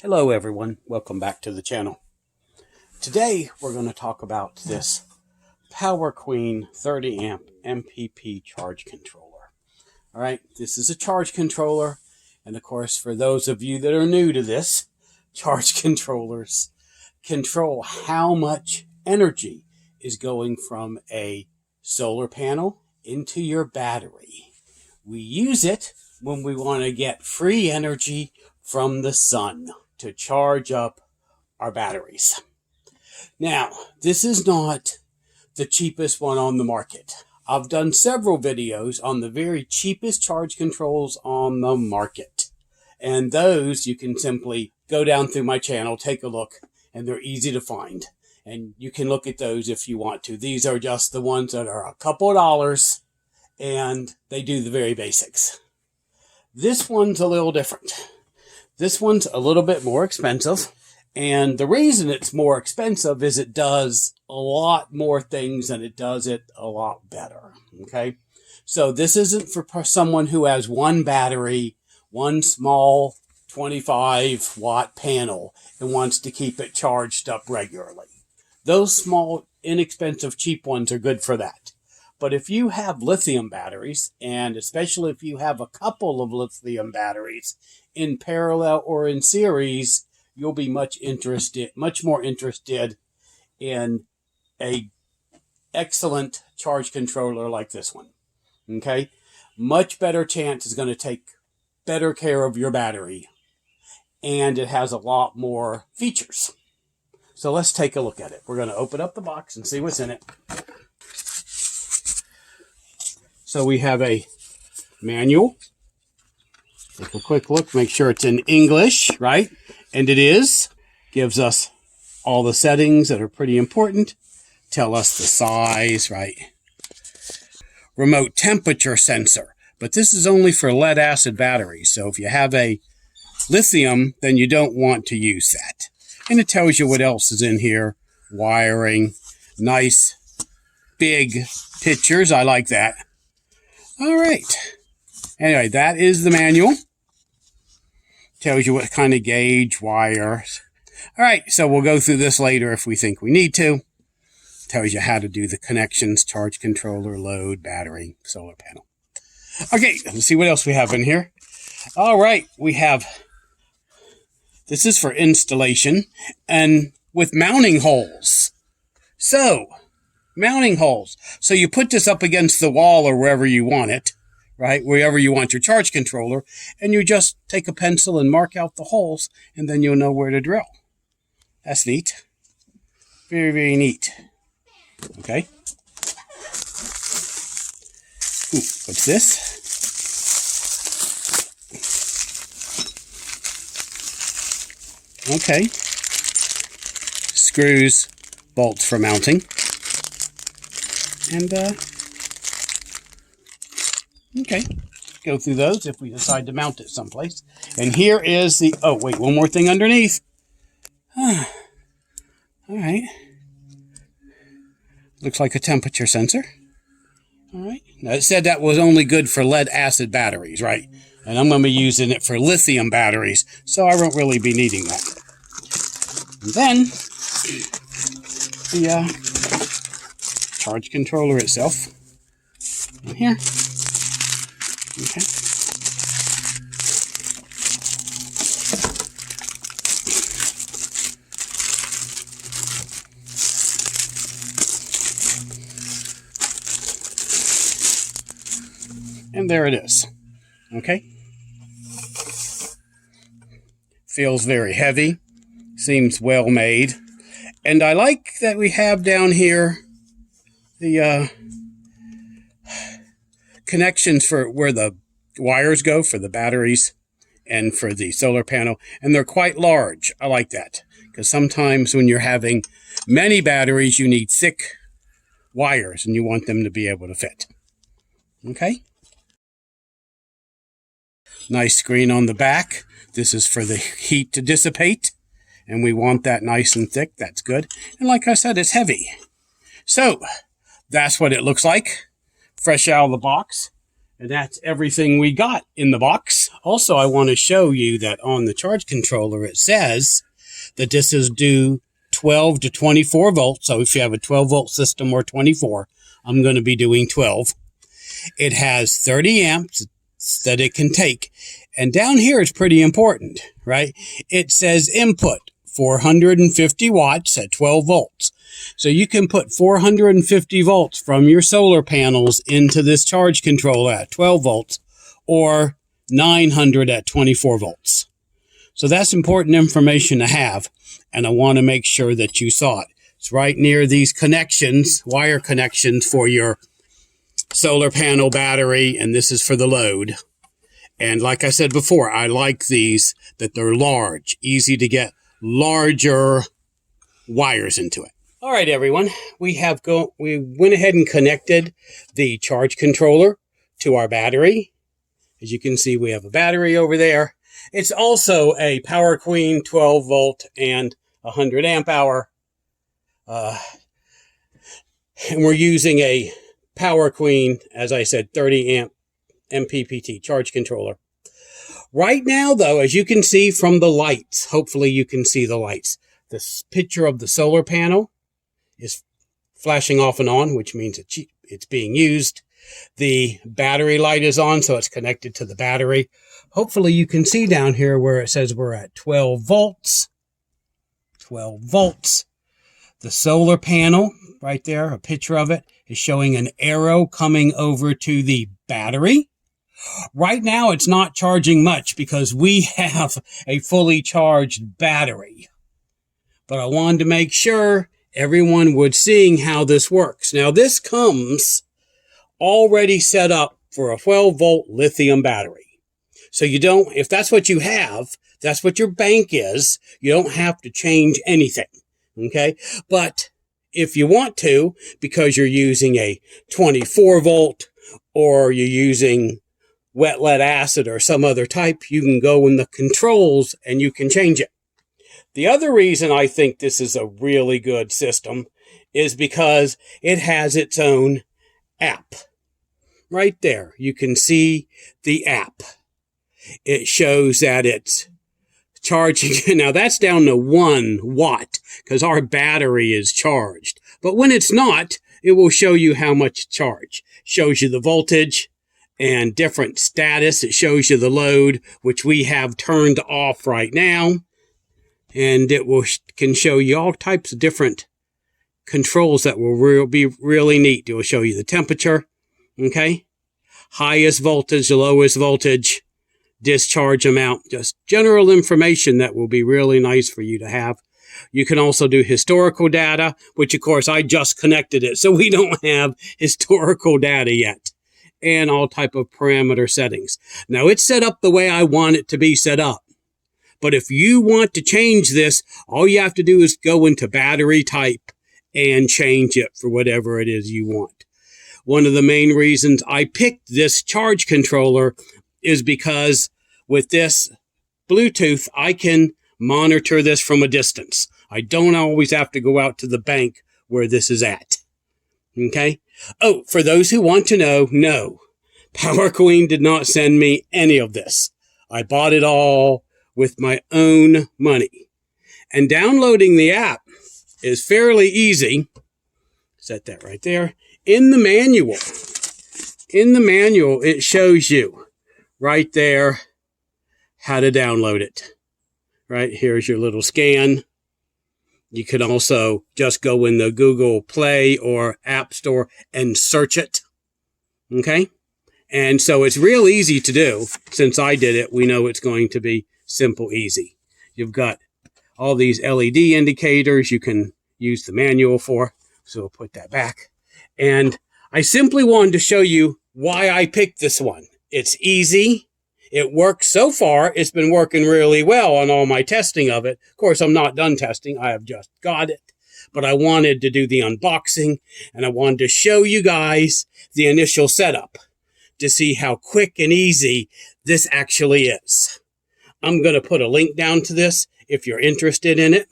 Hello everyone, welcome back to the channel. Today we're going to talk about this Power Queen 30 amp MPP charge controller. Alright, this is a charge controller, and of course for those of you that are new to this, charge controllers control how much energy is going from a solar panel into your battery. We use it when we want to get free energy from the sun to charge up our batteries. Now, this is not the cheapest one on the market. I've done several videos on the very cheapest charge controls on the market. And those you can simply go down through my channel, take a look, and they're easy to find. And you can look at those if you want to. These are just the ones that are a couple of dollars, and they do the very basics. This one's a little different. This one's a little bit more expensive, and the reason it's more expensive is it does a lot more things and it does it a lot better, okay? So this isn't for someone who has one battery, one small 25-watt panel, and wants to keep it charged up regularly. Those small, inexpensive, cheap ones are good for that. But if you have lithium batteries, and especially if you have a couple of lithium batteries in parallel or in series, you'll be much more interested in a excellent charge controller like this one. Okay? Much better chance is going to take better care of your battery, and it has a lot more features. So let's take a look at it. We're going to open up the box and see what's in it. So we have a manual. Take a quick look, make sure it's in English, right? And it is. Gives us all the settings that are pretty important. Tell us the size, right? Remote temperature sensor. But this is only for lead acid batteries. So if you have a lithium, then you don't want to use that. And it tells you what else is in here. Wiring. Nice big pictures. I like that. All right. Anyway, that is the manual. Tells you what kind of gauge, wires. All right, so we'll go through this later if we think we need to. Tells you how to do the connections, charge controller, load, battery, solar panel. Okay, let's see what else we have in here. All right, we have, this is for installation and with mounting holes. So, mounting holes. So you put this up against the wall or wherever you want it, right? Wherever you want your charge controller, and you just take a pencil and mark out the holes, and then you'll know where to drill. That's neat. Very, very neat. Okay. Ooh, what's this? Okay. Screws, bolts for mounting. And, okay, go through those if we decide to mount it someplace. And here is the, oh, wait, one more thing underneath. All right. Looks like a temperature sensor. All right. Now, it said that was only good for lead acid batteries, right? And I'm going to be using it for lithium batteries, so I won't really be needing that. And then, the, charge controller itself in here. Okay. And there it is. Okay. Feels very heavy. Seems well made. And I like that we have down here the connections for where the wires go for the batteries and for the solar panel, and they're quite large. I like that because sometimes when you're having many batteries, you need thick wires and you want them to be able to fit. Okay. Nice screen on the back. This is for the heat to dissipate, and we want that nice and thick. That's good. And like I said, it's heavy. So that's what it looks like, fresh out of the box. And that's everything we got in the box. Also, I want to show you that on the charge controller, it says that this is due 12 to 24 volts. So if you have a 12 volt system or 24, I'm going to be doing 12. It has 30 amps that it can take. And down here is pretty important, right? It says input 450 watts at 12 volts. So you can put 450 volts from your solar panels into this charge controller at 12 volts or 900 at 24 volts. So that's important information to have. And I want to make sure that you saw it. It's right near these connections, wire connections for your solar panel battery. And this is for the load. And like I said before, I like these, that they're large, easy to get larger wires into it. All right, everyone, we went ahead and connected the charge controller to our battery. As you can see, we have a battery over there. It's also a Power Queen 12 volt and 100 amp hour. And we're using a Power Queen, as I said, 30 amp MPPT charge controller. Right now, though, as you can see from the lights, hopefully you can see the lights. This picture of the solar panel is flashing off and on, which means it's being used. The battery light is on, so it's connected to the battery. Hopefully you can see down here where it says we're at 12 volts. 12 volts. The solar panel, right there, a picture of it, is showing an arrow coming over to the battery. Right now, it's not charging much because we have a fully charged battery. But I wanted to make sure everyone would see how this works. Now, this comes already set up for a 12 volt lithium battery. So you don't, if that's what you have, that's what your bank is, you don't have to change anything. Okay? But if you want to, because you're using a 24 volt or you're using wet lead acid or some other type, you can go in the controls and you can change it. The other reason I think this is a really good system is because it has its own app. Right there, you can see the app. It shows that it's charging. Now that's down to 1 watt because our battery is charged. But when it's not, it will show you how much charge. Shows you the voltage and different status. It shows you the load, which we have turned off right now. And it can show you all types of different controls that will be really neat. It will show you the temperature, okay? Highest voltage, lowest voltage, discharge amount, just general information that will be really nice for you to have. You can also do historical data, which of course I just connected it, so we don't have historical data yet. And all type of parameter settings. Now it's set up the way I want it to be set up. But if you want to change this, all you have to do is go into battery type and change it for whatever it is you want. One of the main reasons I picked this charge controller is because with this Bluetooth, I can monitor this from a distance. I don't always have to go out to the bank where this is at. Okay? Oh, for those who want to know, no. Power Queen did not send me any of this. I bought it all with my own money. And downloading the app is fairly easy. Set that right there. In the manual, it shows you right there how to download it. Right, here's your little scan. You can also just go in the Google Play or App Store and search it. Okay? And so it's real easy to do. Since I did it, we know it's going to be simple, easy. You've got all these LED indicators you can use the manual for. So we'll put that back. And I simply wanted to show you why I picked this one. It's easy. It works so far. It's been working really well on all my testing of it. Of course, I'm not done testing. I have just got it. But I wanted to do the unboxing, and I wanted to show you guys the initial setup to see how quick and easy this actually is. I'm going to put a link down to this if you're interested in it.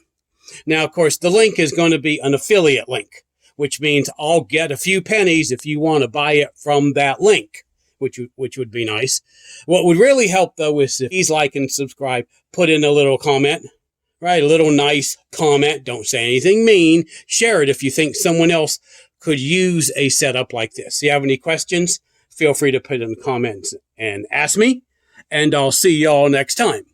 Now, of course, the link is going to be an affiliate link, which means I'll get a few pennies if you want to buy it from that link, which would be nice. What would really help, though, is if please like and subscribe, put in a little comment, right? A little nice comment. Don't say anything mean. Share it if you think someone else could use a setup like this. If you have any questions, feel free to put in the comments and ask me, and I'll see y'all next time.